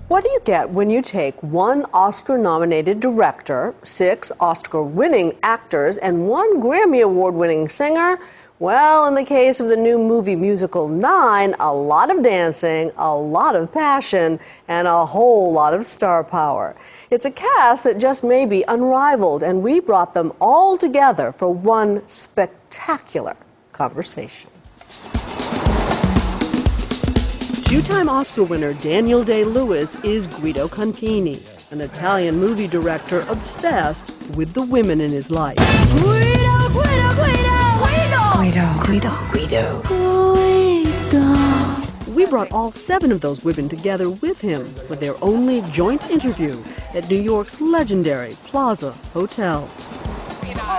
What do you get when you take one Oscar-nominated director, 6 Oscar-winning actors, and 1 Grammy Award-winning singer? Well, in the case of the new movie musical 9, a lot of dancing, a lot of passion, and a whole lot of star power. It's a cast that just may be unrivaled, and we brought them all together for one spectacular conversation. Two-time Oscar winner Daniel Day-Lewis is Guido Contini, an Italian movie director obsessed with the women in his life. Guido, Guido, Guido! Guido, Guido, Guido, Guido. We brought all 7 of those women together with him for their only joint interview at New York's legendary Plaza Hotel.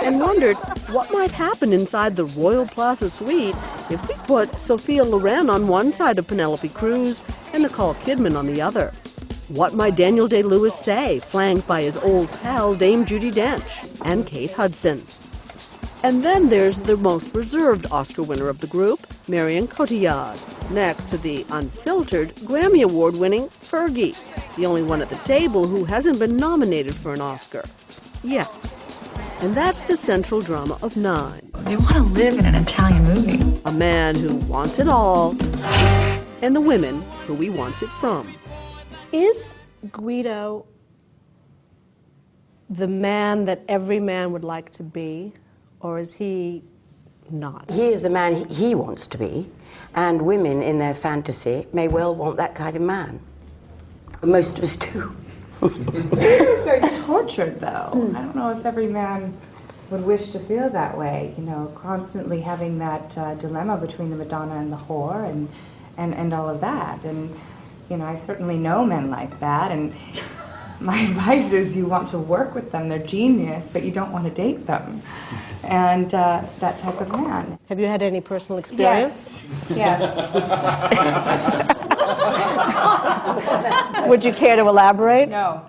And wondered what might happen inside the Royal Plaza suite if we put Sophia Loren on one side of Penelope Cruz and Nicole Kidman on the other. What might Daniel Day-Lewis say, flanked by his old pal Dame Judi Dench and Kate Hudson? And then there's the most reserved Oscar winner of the group, Marion Cotillard, next to the unfiltered Grammy Award-winning Fergie, the only one at the table who hasn't been nominated for an Oscar yet. And that's the central drama of 9. They want to live in an Italian movie. A man who wants it all, and the women who he wants it from. Is Guido the man that every man would like to be, or is he not? He is the man he wants to be, and women in their fantasy may well want that kind of man. Most of us do. It's very tortured, though. I don't know if every man would wish to feel that way, you know, constantly having that dilemma between the Madonna and the whore and all of that. And, you know, I certainly know men like that, and my advice is you want to work with them, they're genius, but you don't want to date them. And that type of man. Have you had any personal experience? Yes. Would you care to elaborate? No.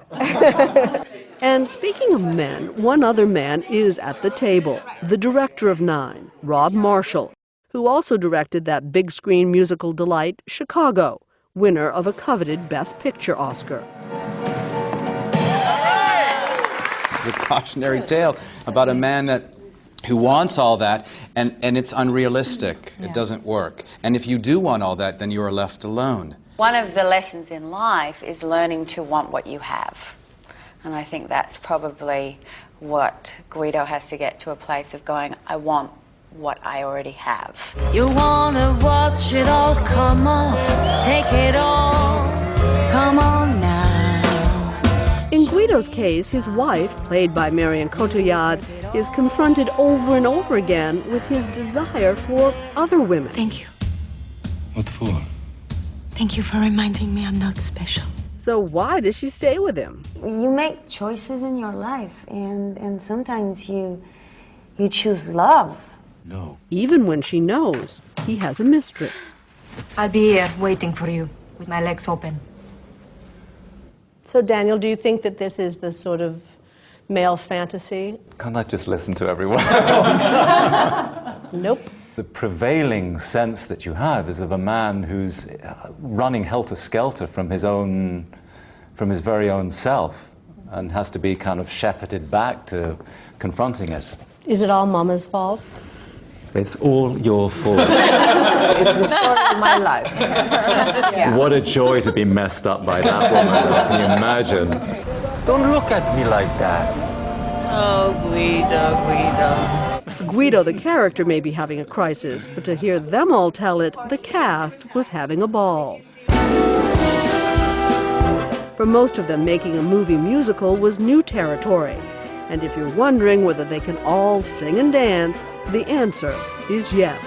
And speaking of men, one other man is at the table, the director of 9, Rob Marshall, who also directed that big screen musical delight, Chicago, winner of a coveted Best Picture Oscar. It's a cautionary tale about a man who wants all that, and it's unrealistic. It doesn't work. And if you do want all that, then you are left alone. One of the lessons in life is learning to want what you have. And I think that's probably what Guido has to get to, a place of going, I want what I already have. You want to watch it all come off, take it all, come on now. In Guido's case, his wife, played by Marion Cotillard, is confronted over and over again with his desire for other women. Thank you. What for? Thank you for reminding me I'm not special. So why does she stay with him? You make choices in your life, and sometimes you choose love. No. Even when she knows he has a mistress. I'll be here waiting for you with my legs open. So Daniel, do you think that this is the sort of male fantasy? Can't I just listen to everyone else? Nope. The prevailing sense that you have is of a man who's running helter-skelter from his very own self, and has to be kind of shepherded back to confronting it. Is it all Mama's fault? It's all your fault. It's the story of my life. Yeah. What a joy to be messed up by that woman. Can you imagine? Don't look at me like that. Oh, Guido, Guido. Guido, the character, may be having a crisis, but to hear them all tell it, the cast was having a ball. For most of them, making a movie musical was new territory. And if you're wondering whether they can all sing and dance, the answer is yes.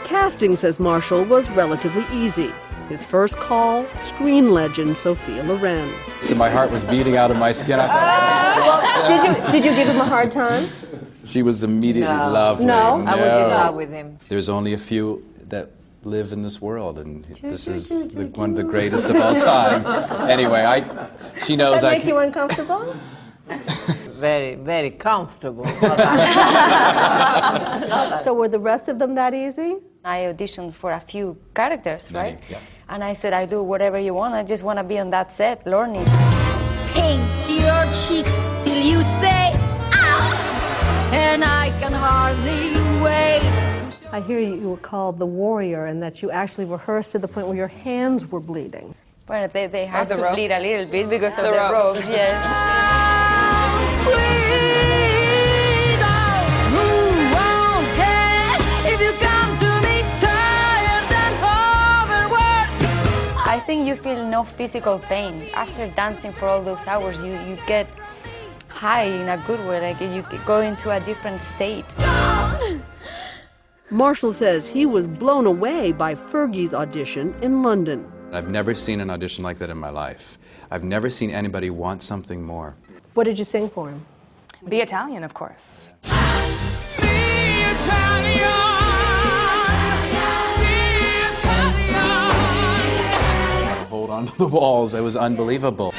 Casting, says Marshall, was relatively easy. His first call, screen legend Sophia Loren. So my heart was beating out of my skin. I thought, Did you give him a hard time? she was immediately lovely. No? I was in love with him. There's only a few that live in this world, and this is one of the greatest of all time. Anyway, she knows. Does that make you uncomfortable? Very, very comfortable. So were the rest of them that easy? I auditioned for a few characters, right? Yeah. And I said, I do whatever you want. I just want to be on that set, learning. Paint your cheeks till you say, ow! And I can hardly wait. I hear you were called the warrior and that you actually rehearsed to the point where your hands were bleeding. Well, they had the to ropes? bleed a little bit because of the ropes. ropes, yes. I think you feel no physical pain. After dancing for all those hours, you get high in a good way, like you go into a different state. Marshall says he was blown away by Fergie's audition in London. I've never seen an audition like that in my life. I've never seen anybody want something more. What did you sing for him? The Italian, of course. Hold on to the walls. It was unbelievable.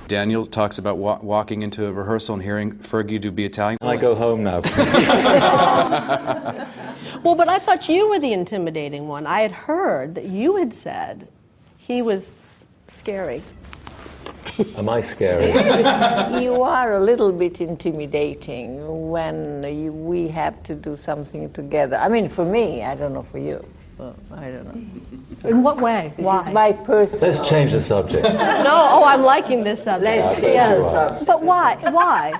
Daniel talks about walking into a rehearsal and hearing Fergie do Be Italian. I go home now. Well, but I thought you were the intimidating one. I had heard that you had said he was scary. Am I scary? You are a little bit intimidating when we have to do something together. I mean, for me, I don't know for you. Well, I don't know. In what way? This Why? is my personal... Let's change the subject. No, I'm liking this subject. Let's change the subject. But why? Why?